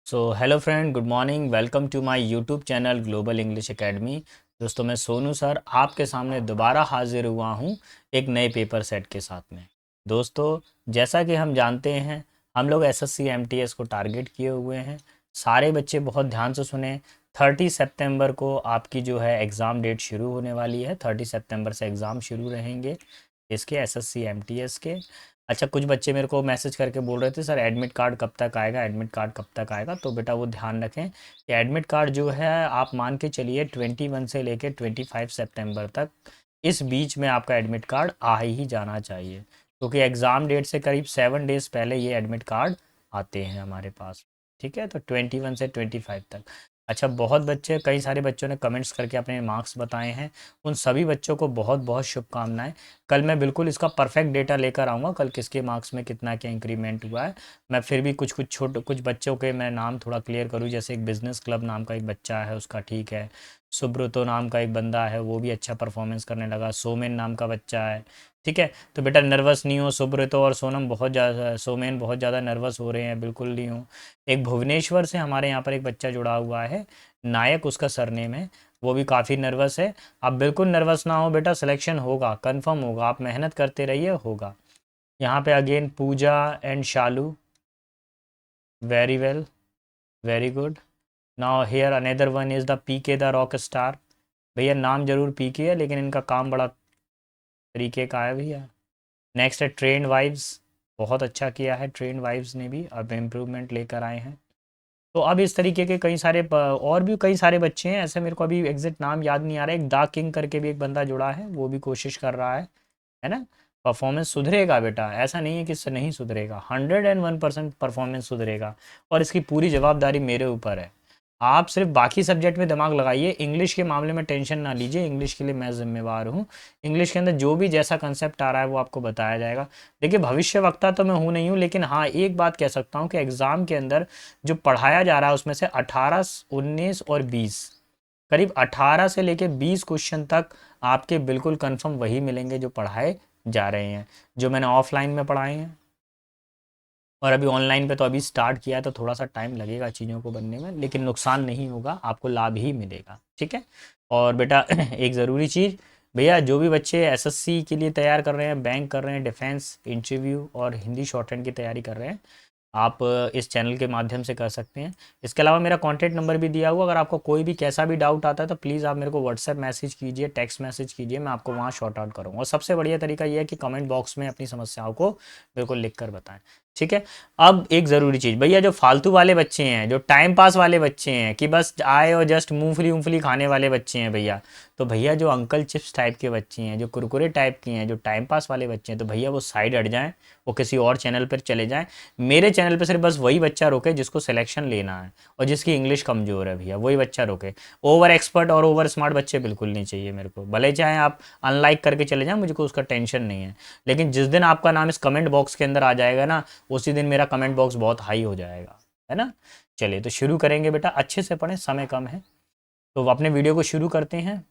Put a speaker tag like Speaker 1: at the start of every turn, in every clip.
Speaker 1: Hello friend, good morning. Welcome to my YouTube channel global English academy. दोस्तों, मैं Sonu sir आपके सामने दोबारा हाजिर हुआ हूँ एक नए पेपर सेट के साथ में। दोस्तों, जैसा कि हम जानते हैं, हम लोग एसएससी एमटीएस को टारगेट किए हुए हैं। सारे बच्चे बहुत ध्यान से सुने। 30 सितंबर को आपकी जो है एग्ज़ाम डेट शुरू होने वाली है। 30 सितंबर से एग्ज़ाम शुरू रहेंगे इसके एसएससी एमटीएस के। अच्छा, कुछ बच्चे मेरे को मैसेज करके बोल रहे थे, सर एडमिट कार्ड कब तक आएगा, एडमिट कार्ड कब तक आएगा। तो बेटा वो ध्यान रखें कि एडमिट कार्ड जो है आप मान के चलिए 21 से लेकर 25 सितंबर तक, इस बीच में आपका एडमिट कार्ड आ ही जाना चाहिए, क्योंकि एग्ज़ाम डेट से करीब 7 डेज़ पहले ये एडमिट कार्ड आते हैं हमारे पास। ठीक है, तो 21 से 25 तक। अच्छा, बहुत बच्चे, कई सारे बच्चों ने कमेंट्स करके अपने मार्क्स बताए हैं। उन सभी बच्चों को बहुत बहुत शुभकामनाएं। कल मैं बिल्कुल इसका परफेक्ट डेटा लेकर आऊँगा, कल किसके मार्क्स में कितना क्या इंक्रीमेंट हुआ है। मैं फिर भी कुछ बच्चों के मैं नाम थोड़ा क्लियर करूँ। जैसे एक बिजनेस क्लब नाम का एक बच्चा है, उसका ठीक है। सुब्रतो नाम का एक बंदा है, वो भी अच्छा परफॉर्मेंस करने लगा। सोमेन नाम का बच्चा है। ठीक है, तो बेटा नर्वस नहीं हो। सुब्रतो और सोनम बहुत ज़्यादा, सोमेन बहुत ज़्यादा नर्वस हो रहे हैं, बिल्कुल नहीं हो। एक भुवनेश्वर से हमारे यहाँ पर एक बच्चा जुड़ा हुआ है, नायक उसका सरनेम है, वो भी काफ़ी नर्वस है। आप बिल्कुल नर्वस ना हो बेटा, सिलेक्शन होगा, कंफर्म होगा, आप मेहनत करते रहिए, होगा। यहाँ पे again Pooja and Shalu, very well, very good. Now here another one is the PK the rock star. भैया नाम जरूर पीके है, लेकिन इनका काम बड़ा तरीके का है भैया। नेक्स्ट है ट्रेंड वाइब्स, बहुत अच्छा किया है ट्रेंड वाइब्स ने भी, अब इम्प्रूवमेंट लेकर आए हैं। तो अब इस तरीके के कई सारे और भी कई सारे बच्चे हैं ऐसे, मेरे को अभी एग्जैक्ट नाम याद नहीं आ रहा है। एक दा किंग करके भी एक बंदा जुड़ा है, वो भी कोशिश कर रहा है ना। परफॉर्मेंस सुधरेगा बेटा, ऐसा नहीं है कि इससे नहीं सुधरेगा, 101% परफॉर्मेंस सुधरेगा। और इसकी पूरी जवाबदारी मेरे ऊपर है। आप सिर्फ बाकी सब्जेक्ट में दिमाग लगाइए, इंग्लिश के मामले में टेंशन ना लीजिए, इंग्लिश के लिए मैं जिम्मेवार हूँ। इंग्लिश के अंदर जो भी जैसा कंसेप्ट आ रहा है वो आपको बताया जाएगा। देखिए, भविष्य वक्ता तो मैं हूँ नहीं हूँ, लेकिन हाँ एक बात कह सकता हूँ कि एग्ज़ाम के अंदर जो पढ़ाया जा रहा है उसमें से 18, 19 और 20, करीब 18 से लेके 20 क्वेश्चन तक आपके बिल्कुल कंफर्म वही मिलेंगे जो पढ़ाए जा रहे हैं, जो मैंने ऑफलाइन में पढ़ाए हैं। और अभी ऑनलाइन पे तो अभी स्टार्ट किया है, तो थोड़ा सा टाइम लगेगा चीज़ों को बनने में, लेकिन नुकसान नहीं होगा, आपको लाभ ही मिलेगा। ठीक है। और बेटा एक ज़रूरी चीज़, भैया जो भी बच्चे एसएससी के लिए तैयार कर रहे हैं, बैंक कर रहे हैं, डिफेंस इंटरव्यू और हिंदी शॉर्ट हैंड की तैयारी कर रहे हैं, आप इस चैनल के माध्यम से कर सकते हैं। इसके अलावा मेरा कॉन्टैक्ट नंबर भी दिया हुआ, अगर आपको कोई भी कैसा भी डाउट आता है तो प्लीज़ आप मेरे को व्हाट्सएप मैसेज कीजिए, टेक्स्ट मैसेज कीजिए, मैं आपको वहाँ शॉर्ट आउट करूँगा। और सबसे बढ़िया तरीका ये है कि कमेंट बॉक्स में अपनी समस्याओं को बिल्कुल लिख कर बताएं। ठीक है। अब एक ज़रूरी चीज़ भैया, जो फालतू वाले बच्चे हैं, जो टाइम पास वाले बच्चे हैं कि बस आए और जस्ट मूंगफली मूंगफली खाने वाले बच्चे हैं भैया, तो भैया जो अंकल चिप्स टाइप के बच्चे हैं, जो कुरकुरे टाइप के हैं, जो टाइम पास वाले बच्चे हैं, तो भैया वो साइड हट जाएं, वो किसी और चैनल पर चले जाएं। मेरे चैनल पे सिर्फ बस वही बच्चा रोके जिसको सिलेक्शन लेना है और जिसकी इंग्लिश कमज़ोर है भैया, वही बच्चा रोके। ओवर एक्सपर्ट और ओवर स्मार्ट बच्चे बिल्कुल नहीं चाहिए मेरे को, भले चाहे आप अनलाइक करके चले जाएं, मुझको उसका टेंशन नहीं है। लेकिन जिस दिन आपका नाम इस कमेंट बॉक्स के अंदर आ जाएगा ना, उसी दिन मेरा कमेंट बॉक्स बहुत हाई हो जाएगा, है ना। चलिए तो शुरू करेंगे बेटा, अच्छे से पढ़ें, समय कम है, तो अपने वीडियो को शुरू करते हैं।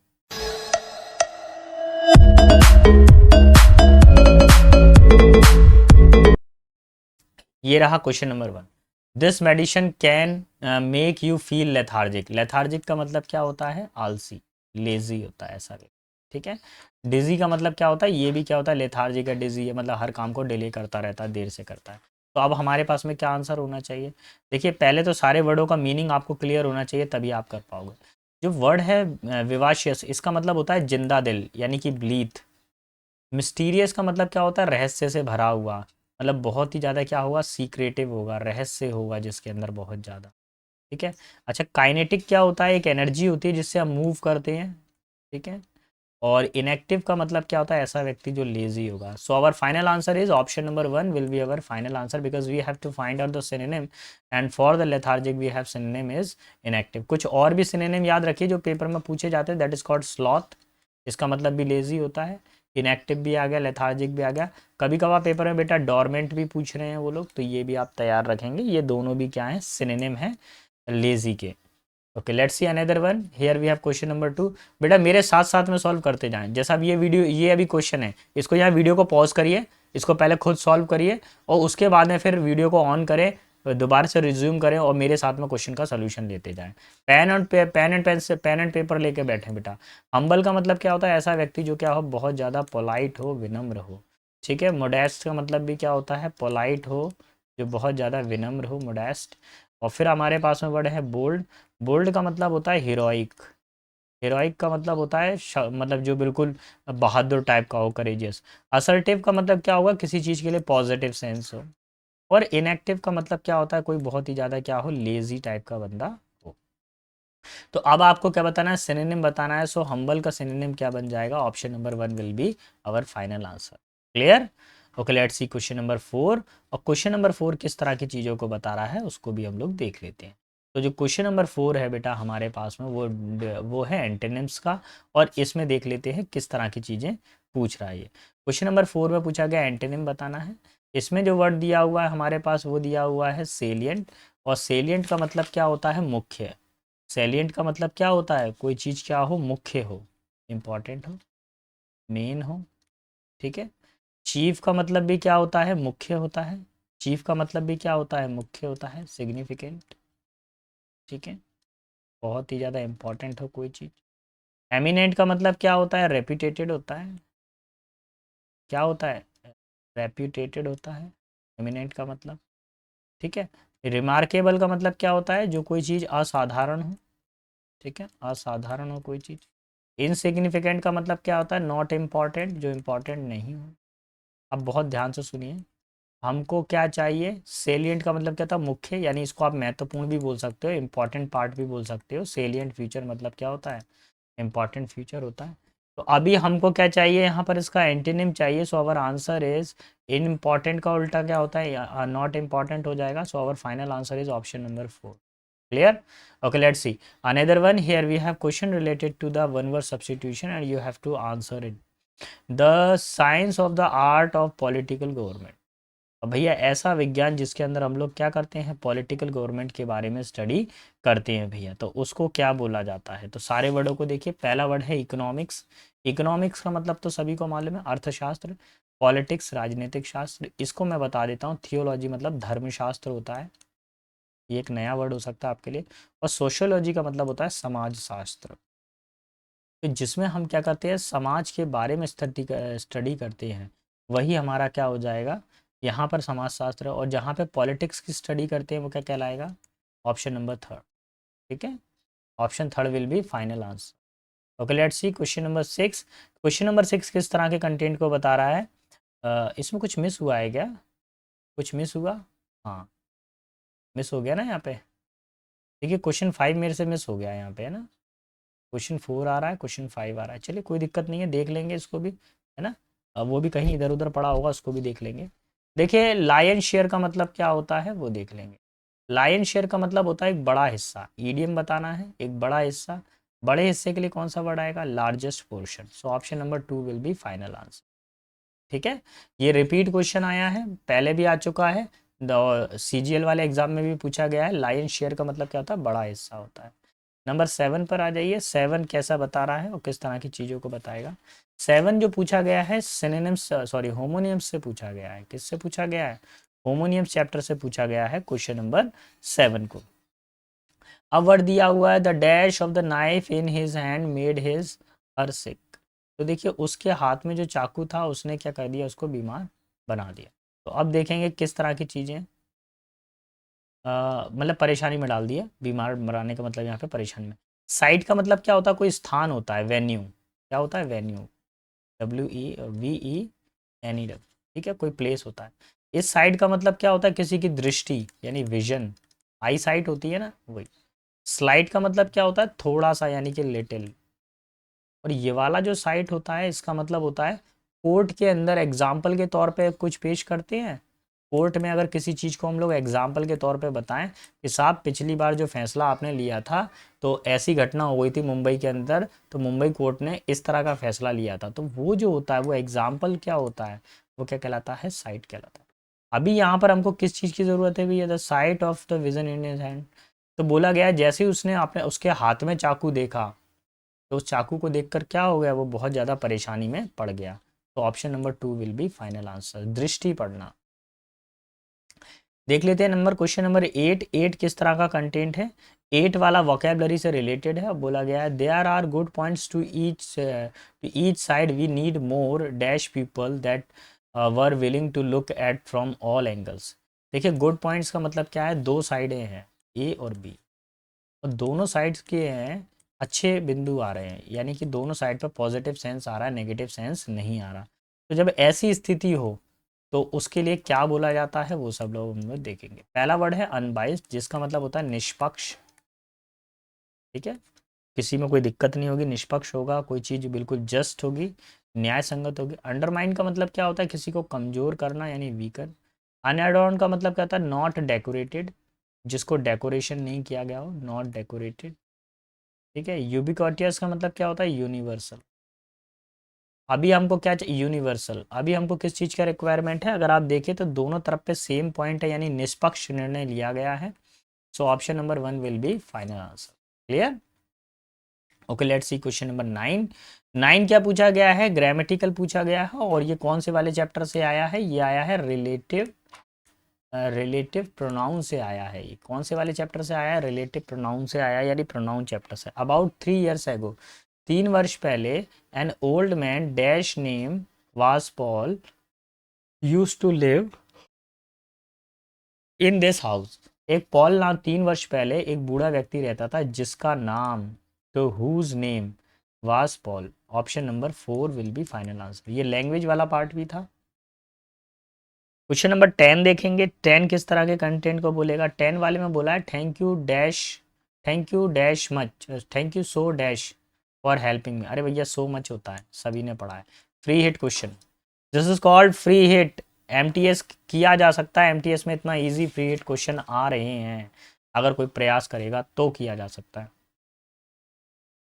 Speaker 1: ये रहा question number 1। This medicine can make you feel lethargic. Lethargic का मतलब क्या होता है? आलसी, लेजी होता है ऐसा व्यक्ति। ठीक है। डिजी का मतलब क्या होता है? ये भी क्या होता है? लेथार्जिक है, डिजी है, मतलब हर काम को डिले करता रहता है, देर से करता है। तो अब हमारे पास में क्या आंसर होना चाहिए? देखिए, पहले तो सारे वर्डों का मीनिंग आपको क्लियर होना चाहिए, तभी आप कर पाओगे। जो वर्ड है विवाशियस, इसका मतलब होता है जिंदा दिल, यानी कि ब्लीथ। मिस्टीरियस का मतलब क्या होता है? रहस्य से भरा हुआ, मतलब बहुत ही ज़्यादा क्या होगा? सीक्रेटिव होगा, रहस्य होगा जिसके अंदर बहुत ज़्यादा। ठीक है। अच्छा, काइनेटिक क्या होता है? एक एनर्जी होती है जिससे हम मूव करते हैं। ठीक है। और इनएक्टिव का मतलब क्या होता है? ऐसा व्यक्ति जो लेजी होगा। So our final answer is option number 1 will be our final answer, because we have to find out the synonym, and for the lethargic we have synonym is inactive. कुछ और भी सिनोनिम याद रखिए जो paper में पूछे जाते हैं, दैट इज कॉल्ड स्लॉथ, इसका मतलब भी लेजी होता है। इनएक्टिव भी आ गया, लेथार्जिक भी आ गया। कभी कभार पेपर में बेटा डॉर्मेंट भी पूछ रहे हैं वो लोग, तो ये भी आप तैयार रखेंगे, ये दोनों भी क्या है? सिनोनिम है लेजी के। Okay, let's see another one. Here we have question number 2। बेटा मेरे साथ साथ में सॉल्व करते जाएं। जैसा अब ये वीडियो, ये अभी क्वेश्चन है, इसको यहाँ वीडियो को पॉज करिए, इसको पहले खुद सॉल्व करिए और उसके बाद में फिर वीडियो को ऑन करें, दोबारा से रिज्यूम करें और मेरे साथ में क्वेश्चन का सोल्यूशन लेते जाएं। पेन एंड पेपर लेके बैठे बेटा। हम्बल का मतलब क्या होता है? ऐसा व्यक्ति जो क्या हो, बहुत ज़्यादा पोलाइट हो, विनम्र हो। ठीक है। मोडेस्ट का मतलब भी क्या होता है? पोलाइट हो, जो बहुत ज़्यादा विनम्र हो, मोडेस्ट। और फिर हमारे पास में वर्ड है बोल्ड। बोल्ड का मतलब होता है हीरोइक। हीरोइक का मतलब होता है मतलब जो बिल्कुल बहादुर टाइप का हो, करेजियस। असर्टिव का मतलब क्या होगा? किसी चीज़ के लिए पॉजिटिव सेंस हो। और इनएक्टिव का मतलब क्या होता है? कोई बहुत ही ज़्यादा क्या हो, लेजी टाइप का बंदा हो। तो अब आपको क्या बताना है? सिनोनिम बताना है। सो हम्बल का सिनोनिम क्या बन जाएगा? Option number 1 will be our final answer. Clear? Okay, let's see question number 4। और क्वेश्चन नंबर 4 किस तरह की चीज़ों को बता रहा है उसको भी हम लोग देख लेते हैं। तो जो क्वेश्चन नंबर 4 है बेटा हमारे पास में, वो है एंटेनिम्स का। और इसमें देख लेते हैं किस तरह की चीज़ें पूछ रहा है ये। क्वेश्चन नंबर 4 में पूछा गया एंटेनिम बताना है। इसमें जो वर्ड दिया हुआ है हमारे पास, वो दिया हुआ है सेलिएंट। और सेलिएंट का मतलब क्या होता है? मुख्य। सैलिएंट का मतलब क्या होता है? कोई चीज़ क्या हो, मुख्य हो, इंपॉर्टेंट हो, मेन हो। ठीक है। चीफ का मतलब भी क्या होता है? मुख्य होता है। चीफ का मतलब भी क्या होता है? मुख्य होता है, सिग्निफिकेंट। ठीक है। बहुत ही ज़्यादा इंपॉर्टेंट हो कोई चीज़। एमिनेंट का मतलब क्या होता है? रेप्यूटेटेड होता है। क्या होता है? रेप्यूटेटेड होता है एमिनेंट का मतलब। ठीक है। रिमार्केबल का मतलब क्या होता है? जो कोई चीज़ असाधारण हो। ठीक है, असाधारण हो कोई चीज़। इनसिग्निफिकेंट का मतलब क्या होता है? नॉट इम्पॉर्टेंट, जो इम्पॉर्टेंट नहीं हो। अब बहुत ध्यान से सुनिए, हमको क्या चाहिए? सेलिएंट का मतलब क्या था? मुख्य, यानी इसको आप महत्वपूर्ण भी बोल सकते हो, इंपॉर्टेंट पार्ट भी बोल सकते हो। सेलिएंट फीचर मतलब क्या होता है? इंपॉर्टेंट फीचर होता है। तो अभी हमको क्या चाहिए? यहाँ पर इसका एंटीनिम चाहिए। सो अवर आंसर इज, इन इम्पॉर्टेंट का उल्टा क्या होता है? नॉट इम्पॉर्टेंट हो जाएगा। So our final answer is option number 4। Clear? Okay, let's see. Another one here we have question related to the one word substitution and you have to answer it. The science of the art of political government. अब भैया ऐसा विज्ञान जिसके अंदर हम लोग क्या करते हैं? पॉलिटिकल गवर्नमेंट के बारे में स्टडी करते हैं भैया, तो उसको क्या बोला जाता है? तो सारे वर्डों को देखिए। पहला वर्ड है इकोनॉमिक्स। इकोनॉमिक्स का मतलब तो सभी को मालूम है, अर्थशास्त्र। पॉलिटिक्स, राजनीतिक शास्त्र। इसको मैं बता देता हूँ, थियोलॉजी मतलब धर्मशास्त्र होता है। ये एक नया वर्ड हो सकता है आपके लिए। और सोशियोलॉजी का मतलब होता है समाज शास्त्र। तो जिसमें हम क्या करते हैं? समाज के बारे में स्टडी करते हैं, वही हमारा क्या हो जाएगा? यहाँ पर समाज शास्त्र। और जहाँ पे पॉलिटिक्स की स्टडी करते हैं वो क्या कहलाएगा? Option number 3। ठीक है। Option 3 will be final answer. Okay, let's see question number 6। Question number 6 किस तरह के कंटेंट को बता रहा है? इसमें कुछ मिस हुआ है क्या? कुछ मिस हुआ? हाँ, मिस हो गया ना यहाँ पे। देखिए क्वेश्चन 5 मेरे से मिस हो गया यहाँ पे, है ना। क्वेश्चन 4 आ रहा है, क्वेश्चन 5 आ रहा है। चलिए कोई दिक्कत नहीं है, देख लेंगे इसको भी, है ना। अब वो भी कहीं इधर उधर पड़ा होगा, उसको भी देख लेंगे। देखिए लायन शेयर का मतलब क्या होता है वो देख लेंगे। लायन शेयर का मतलब होता है एक बड़ा हिस्सा। ईडीएम बताना है, एक बड़ा हिस्सा। बड़े हिस्से के लिए कौन सा वर्ड आएगा? Largest portion. So option number 2 will be final answer. ठीक है। ये रिपीट क्वेश्चन आया है, पहले भी आ चुका है। सीजीएल वाले एग्जाम में भी पूछा गया है। लायन शेयर का मतलब क्या होता है? बड़ा हिस्सा होता है। नंबर 7 पर आ जाइए। 7 कैसा बता रहा है और किस तरह की चीज़ों को बताएगा? 7 जो पूछा गया है सिनोनिम्स, सॉरी होमोनियम्स से पूछा गया है। किससे पूछा गया है? होमोनियम्स चैप्टर से पूछा गया है क्वेश्चन नंबर 7 को। अब वर्ड दिया हुआ है, the dash of the knife in his hand made his her sick. तो देखिए उसके हाथ में जो चाकू था उसने क्या कर दिया? उसको बीमार बना दिया। तो अब देखेंगे किस तरह की चीज़ें, मतलब परेशानी में डाल दिया। बीमार बनाने का मतलब यहाँ पे परेशानी में। साइट का मतलब क्या होता है? कोई स्थान होता है, वेन्यू। क्या होता है? वेन्यू। WEVENEW। ठीक है, कोई प्लेस होता है। इस साइड का मतलब क्या होता है? किसी की दृष्टि, यानी विजन। आई साइट होती है ना, वही। स्लाइड का मतलब क्या होता है? थोड़ा सा, यानी कि लिटिल। और ये वाला जो साइट होता है इसका मतलब होता है कोर्ट के अंदर एग्जाम्पल के तौर पे कुछ पेश करते हैं। कोर्ट में अगर किसी चीज़ को हम लोग एग्जाम्पल के तौर पे बताएं कि साहब पिछली बार जो फैसला आपने लिया था, तो ऐसी घटना हो गई थी मुंबई के अंदर, तो मुंबई कोर्ट ने इस तरह का फैसला लिया था, तो वो जो होता है वो एग्जाम्पल क्या होता है? वो क्या कहलाता है? साइट कहलाता है। अभी यहाँ पर हमको किस चीज़ की ज़रूरत है भैया? The site of the vision in his hand. तो बोला गया है जैसे ही उसने आपने उसके हाथ में चाकू देखा, तो उस चाकू को देखकर क्या हो गया? वो बहुत ज़्यादा परेशानी में पड़ गया। तो option number 2 will be final answer, दृष्टि पड़ना। देख लेते हैं नंबर क्वेश्चन नंबर 8। 8 किस तरह का कंटेंट है? 8 वाला वोकेबलरी से रिलेटेड है। अब बोला गया है there are good points to each side, we need more dash people that were willing to look at from all angles. देखिए गुड पॉइंट्स का मतलब क्या है, दो साइडें हैं ए और बी, और दोनों साइड्स के हैं अच्छे बिंदु आ रहे हैं, यानी कि दोनों साइड पर पॉजिटिव सेंस आ रहा है, नेगेटिव सेंस नहीं आ रहा। तो जब ऐसी स्थिति हो तो उसके लिए क्या बोला जाता है वो सब लोग हम लोग देखेंगे। पहला वर्ड है अनबाइस्ड, जिसका मतलब होता है निष्पक्ष। ठीक है, किसी में कोई दिक्कत नहीं होगी, निष्पक्ष होगा, कोई चीज़ बिल्कुल जस्ट होगी, न्याय संगत होगी। अंडरमाइन का मतलब क्या होता है, किसी को कमजोर करना यानी वीकर। अनएडॉर्न का मतलब क्या होता है, नॉट डेकोरेटेड, जिसको डेकोरेशन नहीं किया गया हो, नॉट डेकोरेटेड। ठीक है, यूबिक्विटस का मतलब क्या होता है, यूनिवर्सल। अभी हमको क्या चाहिए, यूनिवर्सल। अभी हमको किस चीज़ का रिक्वायरमेंट है, अगर आप देखें तो दोनों तरफ पे सेम पॉइंट है, यानी निष्पक्ष निर्णय लिया गया है। So option number 1 will be final answer. Clear? Okay, let's see question number 9। 9 क्या पूछा गया है, ग्रामेटिकल पूछा गया है, और ये कौन से वाले चैप्टर से आया है, ये आया है रिलेटिव प्रोनाउन से आया है। ये कौन से वाले चैप्टर से आया है, रिलेटिव प्रोनाउन से आया है, यानी प्रोनाउन चैप्टर से। अबाउट 3 years ago, 3 वर्ष पहले, an old man dash name was Paul use to live in this house. एक पॉल नाम 3 वर्ष पहले एक बूढ़ा व्यक्ति रहता था जिसका नाम, तो whose name was Paul. Option number 4 will be final answer. ये लैंग्वेज वाला पार्ट भी था। क्वेश्चन नंबर 10 देखेंगे। 10 किस तरह के कंटेंट को बोलेगा? 10 वाले में बोला है thank you dash much, thank you so dash for helping me. अरे भैया सो मच होता है, सभी ने पढ़ा है। Free hit question, this is called free hit. MTS किया जा सकता है, एमटीएस में इतना इजी फ्री हिट क्वेश्चन आ रहे हैं, अगर कोई प्रयास करेगा तो किया जा सकता है।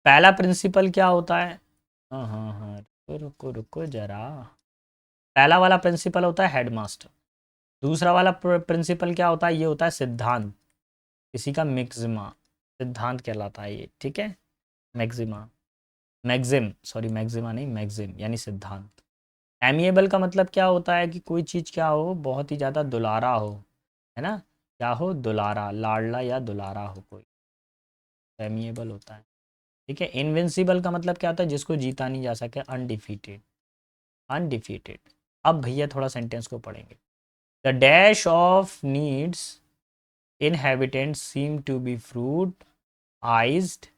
Speaker 1: पहला प्रिंसिपल क्या होता है? हाँ हाँ हाँ, रुको रुको रुको जरा। पहला वाला प्रिंसिपल होता है हेडमास्टर। दूसरा वाला प्रिंसिपल क्या होता है, ये होता है सिद्धांत, किसी का मैक्सिमा, सिद्धांत कहलाता है ये। ठीक है, मैक्सिमा, मैक्सिम, सॉरी मैक्सिमा नहीं, मैक्सिम यानी सिद्धांत। एमिएबल का मतलब क्या होता है, कि कोई चीज़ क्या हो, बहुत ही ज़्यादा दुलारा हो, है ना, क्या हो, दुलारा, लाडला या दुलारा हो कोई, एमिएबल होता है। ठीक है, इनविंसिबल का मतलब क्या होता है, जिसको जीता नहीं जा सके, अनडिफीटेड, अनडिफीटेड। अब भैया थोड़ा सेंटेंस को पढ़ेंगे। The dash of needs inhabitants seem to be fruit, iced,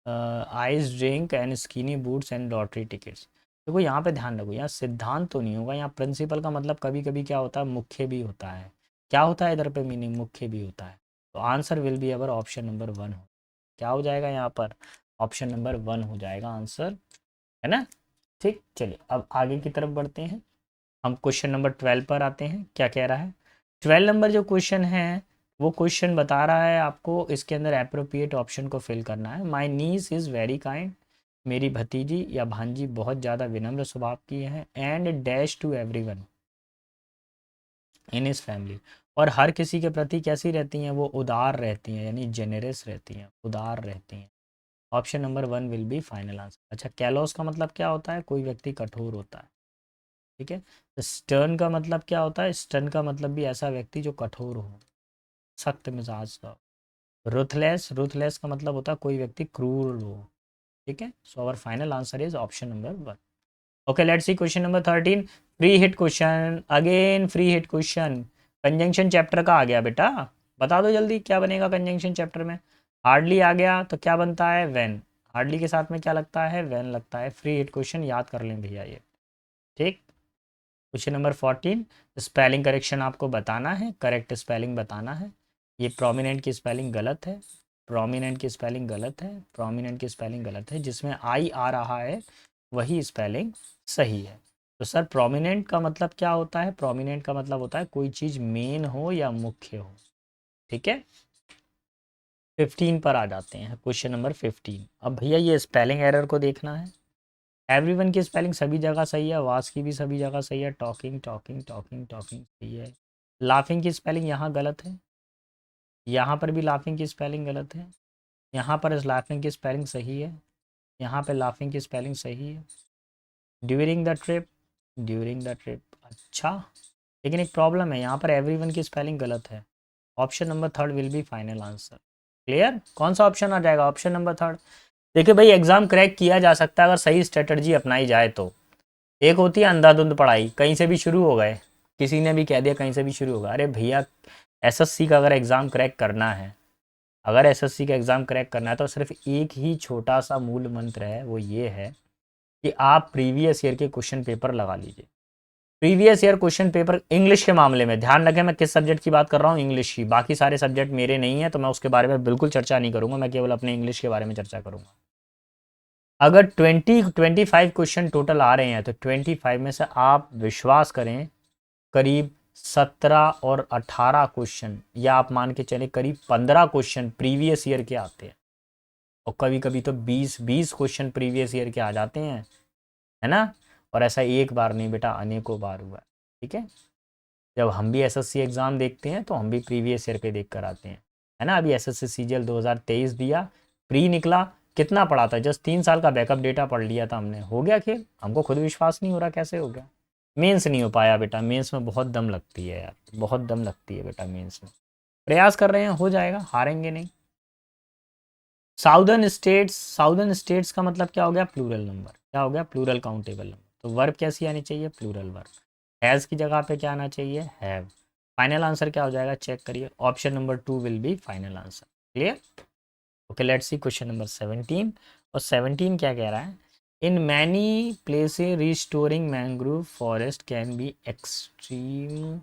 Speaker 1: iced drink and skinny boots and lottery tickets। देखो यहाँ पे ध्यान रखो, यहाँ सिद्धांत तो नहीं होगा, यहाँ प्रिंसिपल का मतलब कभी कभी क्या होता है, मुख्य भी होता है। क्या होता है इधर पे मीनिंग, मुख्य भी होता है। तो answer will be our option number 1 हो, क्या हो जाएगा यहाँ पर, ऑप्शन नंबर 1 हो जाएगा आंसर, है ना। ठीक, चलिए अब आगे की तरफ बढ़ते हैं। हम क्वेश्चन नंबर 12 पर आते हैं, क्या कह रहा है। 12 नंबर जो क्वेश्चन है, वो क्वेश्चन बता रहा है आपको इसके अंदर अप्रोप्रिएट ऑप्शन को फिल करना है। माई नीस इज़ वेरी काइंड, मेरी भतीजी या भांजी बहुत ज़्यादा विनम्र स्वभाव की है, and dash to everyone in his family, और हर किसी के प्रति कैसी रहती हैं, वो उदार रहती हैं, यानी जेनरस रहती हैं, उदार रहती हैं। Option number 1 will be final answer. अच्छा, कैलोस का मतलब क्या होता है, कोई व्यक्ति कठोर होता है। ठीक है, स्टर्न का मतलब क्या होता है, स्टर्न का मतलब भी ऐसा व्यक्ति जो कठोर हो, सख्त मिजाज का। रुथलेस, रुथलेस का मतलब होता है कोई व्यक्ति क्रूर हो। ठीक है, so our final answer is option number 1। Okay, let's see question number 13। Free hit question, again free hit question. Conjunction chapter का आ गया बेटा, बता दो जल्दी क्या बनेगा कंजंक्शन चैप्टर में। हार्डली आ गया तो क्या बनता है, वेन। हार्डली के साथ में क्या लगता है, वेन लगता है। फ्री हिट क्वेश्चन याद कर लें भैया ये। ठीक, क्वेश्चन नंबर 14, स्पेलिंग करेक्शन आपको बताना है, करेक्ट स्पेलिंग बताना है। ये प्रोमिनेंट की स्पेलिंग गलत है, प्रोमिनेंट की स्पेलिंग गलत है, प्रोमिनेंट की स्पेलिंग गलत है, जिसमें आई आ रहा है वही स्पेलिंग सही है। तो सर प्रोमिनेंट का मतलब क्या होता है, प्रोमिनेंट का मतलब होता है कोई चीज़ मेन हो या मुख्य हो। ठीक है, 15 पर आ जाते हैं, क्वेश्चन नंबर 15। अब भैया ये स्पेलिंग एरर को देखना है। एवरीवन की स्पेलिंग सभी जगह सही है, वास की भी सभी जगह सही है, टॉकिंग टॉकिंग टॉकिंग टॉकिंग सही है। लाफिंग की स्पेलिंग यहाँ गलत है, यहाँ पर भी लाफिंग की स्पेलिंग गलत है, यहाँ पर इस लाफिंग की स्पेलिंग सही है, यहाँ पे लाफिंग की स्पेलिंग सही है। During the trip, during the trip, अच्छा लेकिन एक प्रॉब्लम है, यहाँ पर एवरीवन की स्पेलिंग गलत है। Option number third will be final answer. Clear? कौन सा ऑप्शन आ जाएगा? Option number third. देखिए भाई, एग्जाम क्रैक किया जा सकता है अगर सही स्ट्रेटजी अपनाई जाए तो। एक होती है अंधाधुंध पढ़ाई, कहीं से भी शुरू हो गए, किसी ने भी कह दिया कहीं से भी शुरू होगा। अरे भैया, एसएससी का अगर एग्ज़ाम क्रैक करना है, अगर एसएससी का एग्ज़ाम क्रैक करना है तो सिर्फ एक ही छोटा सा मूल मंत्र है, वो ये है कि आप प्रीवियस ईयर के क्वेश्चन पेपर लगा लीजिए। Previous year question paper English के मामले में ध्यान रखें, मैं किस सब्जेक्ट की बात कर रहा हूँ, इंग्लिश की। बाकी सारे सब्जेक्ट मेरे नहीं है तो मैं उसके बारे में बिल्कुल चर्चा नहीं करूँगा, मैं केवल अपने इंग्लिश के बारे में चर्चा करूँगा। अगर 25 क्वेश्चन टोटल आ रहे हैं तो 25 में से आप विश्वास करें करीब 17 और 18 क्वेश्चन, या आप मान के चले करीब 15 क्वेश्चन प्रीवियस ईयर के आते हैं। और कभी कभी तो 20 क्वेश्चन प्रीवियस ईयर के आ जाते हैं, है ना। और ऐसा एक बार नहीं बेटा, अनेकों बार हुआ है। ठीक है, जब हम भी एसएससी एग्ज़ाम देखते हैं तो हम भी प्रीवियस ईयर के देख कर आते हैं, है ना। अभी एसएससी सीजीएल 2023 दिया, प्री निकला, कितना पढ़ा था? जस्ट 3 साल का बैकअप डेटा पढ़ लिया था हमने, हो गया खेल। हमको खुद विश्वास नहीं हो रहा कैसे हो गया। मेंस नहीं हो पाया बेटा, मेंस में बहुत दम लगती है यार, बहुत दम लगती है बेटा मेंस में। प्रयास कर रहे हैं, हो जाएगा, हारेंगे नहीं। साउदर्न स्टेट्स का मतलब क्या हो गया? Plural number. क्या हो गया? Plural countable number. तो वर्ब कैसी आनी चाहिए? Plural verb. हैज़ की जगह पे क्या आना चाहिए? हैव। फाइनल आंसर क्या हो जाएगा? चेक करिए, option number 2 will be final answer. Clear? Okay, let's see question number 17। और 17 क्या कह रहा है? In many places restoring mangrove forest can be extreme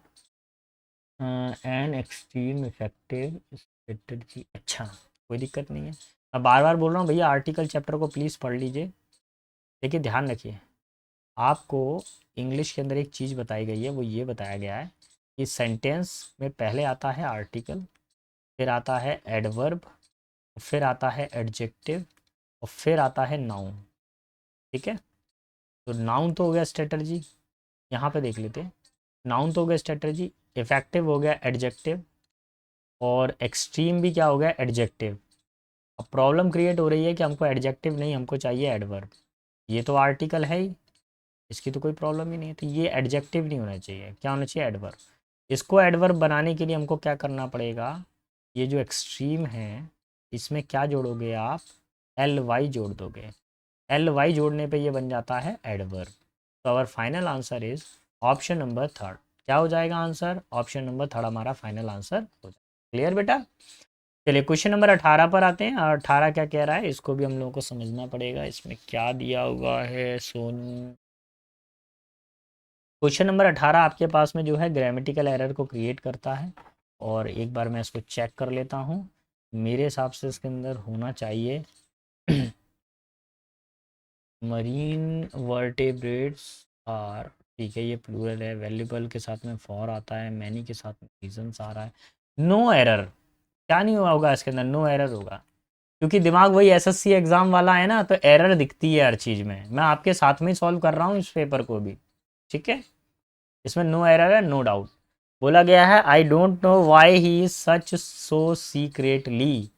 Speaker 1: and extreme effective strategy. अच्छा, कोई दिक्कत नहीं है। मैं बार बार बोल रहा हूँ भैया, आर्टिकल चैप्टर को प्लीज़ पढ़ लीजिए। देखिए ध्यान रखिए, आपको इंग्लिश के अंदर एक चीज़ बताई गई है, वो ये बताया गया है कि सेंटेंस में पहले आता है आर्टिकल, फिर आता है एडवर्ब, फिर आता है एडजेक्टिव, और फिर आता है नाउन। ठीक है, तो नाउन तो हो गया स्ट्रेटर्जी, यहाँ पे देख लेते हैं। नाउन तो हो गया स्ट्रेटर्जी, इफेक्टिव हो गया एडजेक्टिव, और एक्सट्रीम भी क्या हो गया? एडजेक्टिव। अब प्रॉब्लम क्रिएट हो रही है कि हमको एडजेक्टिव नहीं, हमको चाहिए एडवर्ब। ये तो आर्टिकल है ही, इसकी तो कोई प्रॉब्लम ही नहीं है, तो ये एडजेक्टिव नहीं होना चाहिए, क्या होना चाहिए? एडवर्ब। इसको एडवर्ब बनाने के लिए हमको क्या करना पड़ेगा? ये जो एक्सट्रीम है, इसमें क्या जोड़ोगे आप? एल वाई जोड़ दोगे। एल वाई जोड़ने पे ये बन जाता है एडवर्ब। तो our final answer is option number third. क्या हो जाएगा आंसर? ऑप्शन नंबर थर्ड हमारा फाइनल आंसर हो जाएगा। क्लियर बेटा? चलिए क्वेश्चन नंबर 18 पर आते हैं। और 18 क्या कह रहा है, इसको भी हम लोगों को समझना पड़ेगा, इसमें क्या दिया हुआ है सोनू। क्वेश्चन नंबर 18 आपके पास में जो है ग्रामेटिकल एरर को क्रिएट करता है, और एक बार मैं इसको चेक कर लेता हूँ। मेरे हिसाब से इसके अंदर होना चाहिए मरीन वर्टेब्रेट्स आर। ठीक है, ये प्लूरल है। वैल्यूबल के साथ में फॉर आता है, मैनी के साथ में रीजंस आ रहा है। नो एरर, क्या नहीं हुआ होगा इसके अंदर? नो एरर होगा, क्योंकि दिमाग वही एसएससी एग्जाम वाला है ना, तो एरर दिखती है हर चीज़ में। मैं आपके साथ में ही सॉल्व कर रहा हूँ इस पेपर को भी। ठीक है, इसमें नो एरर है, नो डाउट। बोला गया है I don't know why he is such so secretly.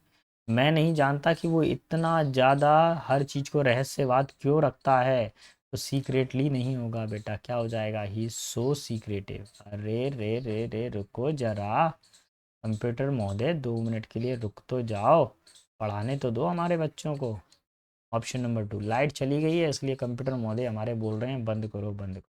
Speaker 1: मैं नहीं जानता कि वो इतना ज़्यादा हर चीज़ को रहस्यवाद क्यों रखता है। तो सीक्रेटली नहीं होगा बेटा, क्या हो जाएगा? ही सो सीक्रेटिव। अरे रे रे रे, रुको जरा, कंप्यूटर महोदय 2 मिनट के लिए रुक तो जाओ, पढ़ाने तो दो हमारे बच्चों को। ऑप्शन नंबर 2, लाइट चली गई है इसलिए कंप्यूटर महोदय हमारे बोल रहे हैं बंद करो बंद करो।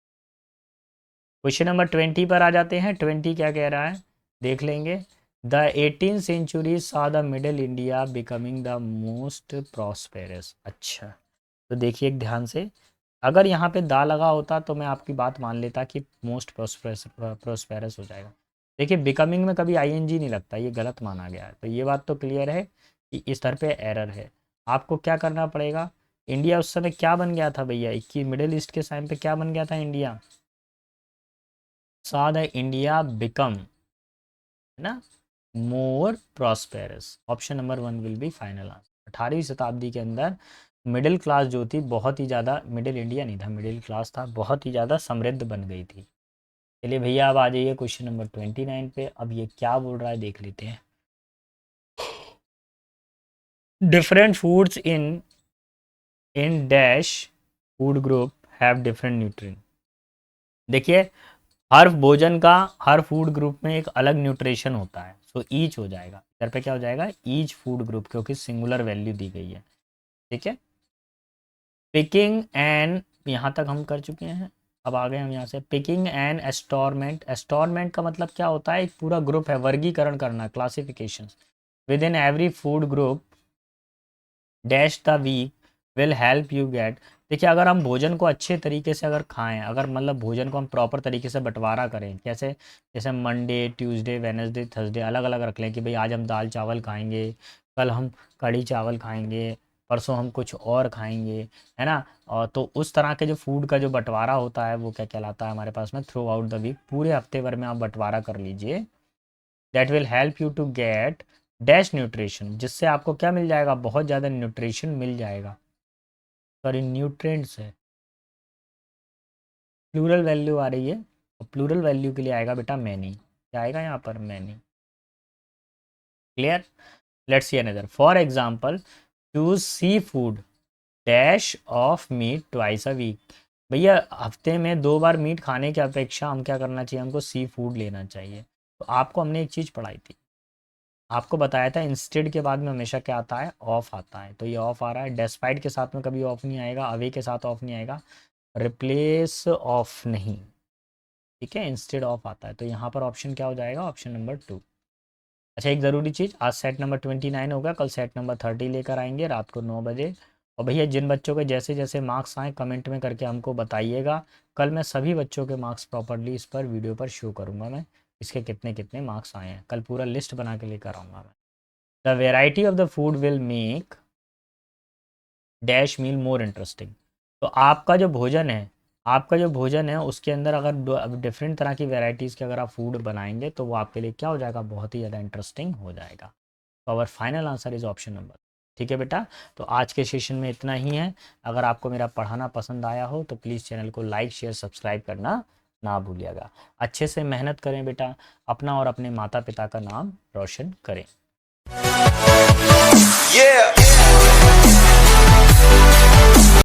Speaker 1: क्वेश्चन नंबर 20 पर आ जाते हैं। 20 क्या कह रहा है, देख लेंगे। The 18th century saw the middle India becoming the most prosperous. अच्छा, तो देखिए एक ध्यान से, अगर यहाँ पे दा लगा होता तो मैं आपकी बात मान लेता कि मोस्ट प्रॉस्पेरस हो जाएगा। देखिए बिकमिंग में कभी आईएनजी नहीं लगता, ये गलत माना गया है, तो ये बात तो क्लियर है कि इस तरह पे एरर है। आपको क्या करना पड़ेगा? इंडिया उस समय क्या बन गया था भैया? कि मिडिल ईस्ट के टाइम पे क्या बन गया था India? saw the India become, है ना, more prosperous. Option number 1 will be final answer. 18वीं शताब्दी के अंदर मिडिल क्लास जो थी बहुत ही ज़्यादा, मिडिल इंडिया नहीं था, मिडिल क्लास था, बहुत ही ज़्यादा समृद्ध बन गई थी। चलिए भैया, अब आ जाइए क्वेश्चन नंबर 29 पे। अब ये क्या बोल रहा है देख लेते हैं। Different foods in dash food group have different nutrient. देखिए, हर भोजन का, हर फूड ग्रुप में एक अलग न्यूट्रिशन होता है। सो ईच हो जाएगा, इधर पे क्या हो जाएगा, ईच फूड ग्रुप, क्योंकि सिंगुलर वैल्यू दी गई है। ठीक है। पिकिंग एंड, यहाँ तक हम कर चुके हैं। अब आ गए हम यहाँ से, पिकिंग एंड एस्टोरमेंट। एस्टोरमेंट का मतलब क्या होता है, एक पूरा ग्रुप है, वर्गीकरण करना, classification. Within every food group dash the week will help you get. देखिए, अगर हम भोजन को अच्छे तरीके से अगर खाएं, अगर मतलब भोजन को हम प्रॉपर तरीके से बंटवारा करें, कैसे, जैसे मंडे, ट्यूसडे, वेडनेसडे, थर्सडे अलग अलग रख लें कि भाई आज हम दाल चावल खाएंगे, कल हम कढ़ी चावल खाएंगे, परसों हम कुछ और खाएंगे, है ना। और तो उस तरह के जो फूड का जो बंटवारा होता है वो क्या कहलाता है हमारे पास में, थ्रू आउट द वीक, पूरे हफ्ते भर में आप बंटवारा कर लीजिए। That will help you to get dash nutrition, जिससे आपको क्या मिल जाएगा, बहुत ज़्यादा न्यूट्रिशन मिल जाएगा। सॉरी, न्यूट्रिएंट्स है, प्लूरल वैल्यू आ रही है, और प्लूरल वैल्यू के लिए आएगा बेटा मैनी, क्या आएगा यहाँ पर, many. Clear. Let's see another, for example choose seafood dash of meat twice a week. भैया हफ्ते में 2 बार मीट खाने की अपेक्षा हम क्या करना चाहिए, हमको सी फूड लेना चाहिए। तो आपको हमने एक चीज़ पढ़ाई थी, आपको बताया था इंस्टेड के बाद में हमेशा क्या आता है, ऑफ आता है। तो ये ऑफ आ रहा है, डेस्पाइट के साथ में कभी ऑफ नहीं आएगा, अवे के साथ ऑफ नहीं आएगा, रिप्लेस ऑफ नहीं। ठीक है, इंस्टेड ऑफ आता है। तो यहाँ पर ऑप्शन क्या हो जाएगा, ऑप्शन नंबर 2। अच्छा, एक ज़रूरी चीज़, आज सेट नंबर 29 होगा, कल सेट नंबर 30 लेकर आएंगे रात को 9 बजे। और भैया जिन बच्चों के जैसे जैसे मार्क्स आए कमेंट में करके हमको बताइएगा। कल मैं सभी बच्चों के मार्क्स प्रॉपरली इस पर वीडियो पर शो करूँगा, मैं इसके कितने कितने मार्क्स आए हैं, कल पूरा लिस्ट बना के लेकर आऊँगा मैं। The variety of the food will make dash meal more interesting. तो आपका जो भोजन है, आपका जो भोजन है उसके अंदर अगर डिफरेंट तरह की वेराइटीज़ के अगर आप फूड बनाएंगे तो वो आपके लिए क्या हो जाएगा, बहुत ही ज़्यादा इंटरेस्टिंग हो जाएगा। तो our final answer is option number. ठीक है बेटा, तो आज के सेशन में इतना ही है। अगर आपको मेरा पढ़ाना पसंद आया हो तो प्लीज़ चैनल को लाइक शेयर सब्सक्राइब करना ना भूलिएगा। अच्छे से मेहनत करें बेटा, अपना और अपने माता पिता का नाम रोशन करें। Yeah.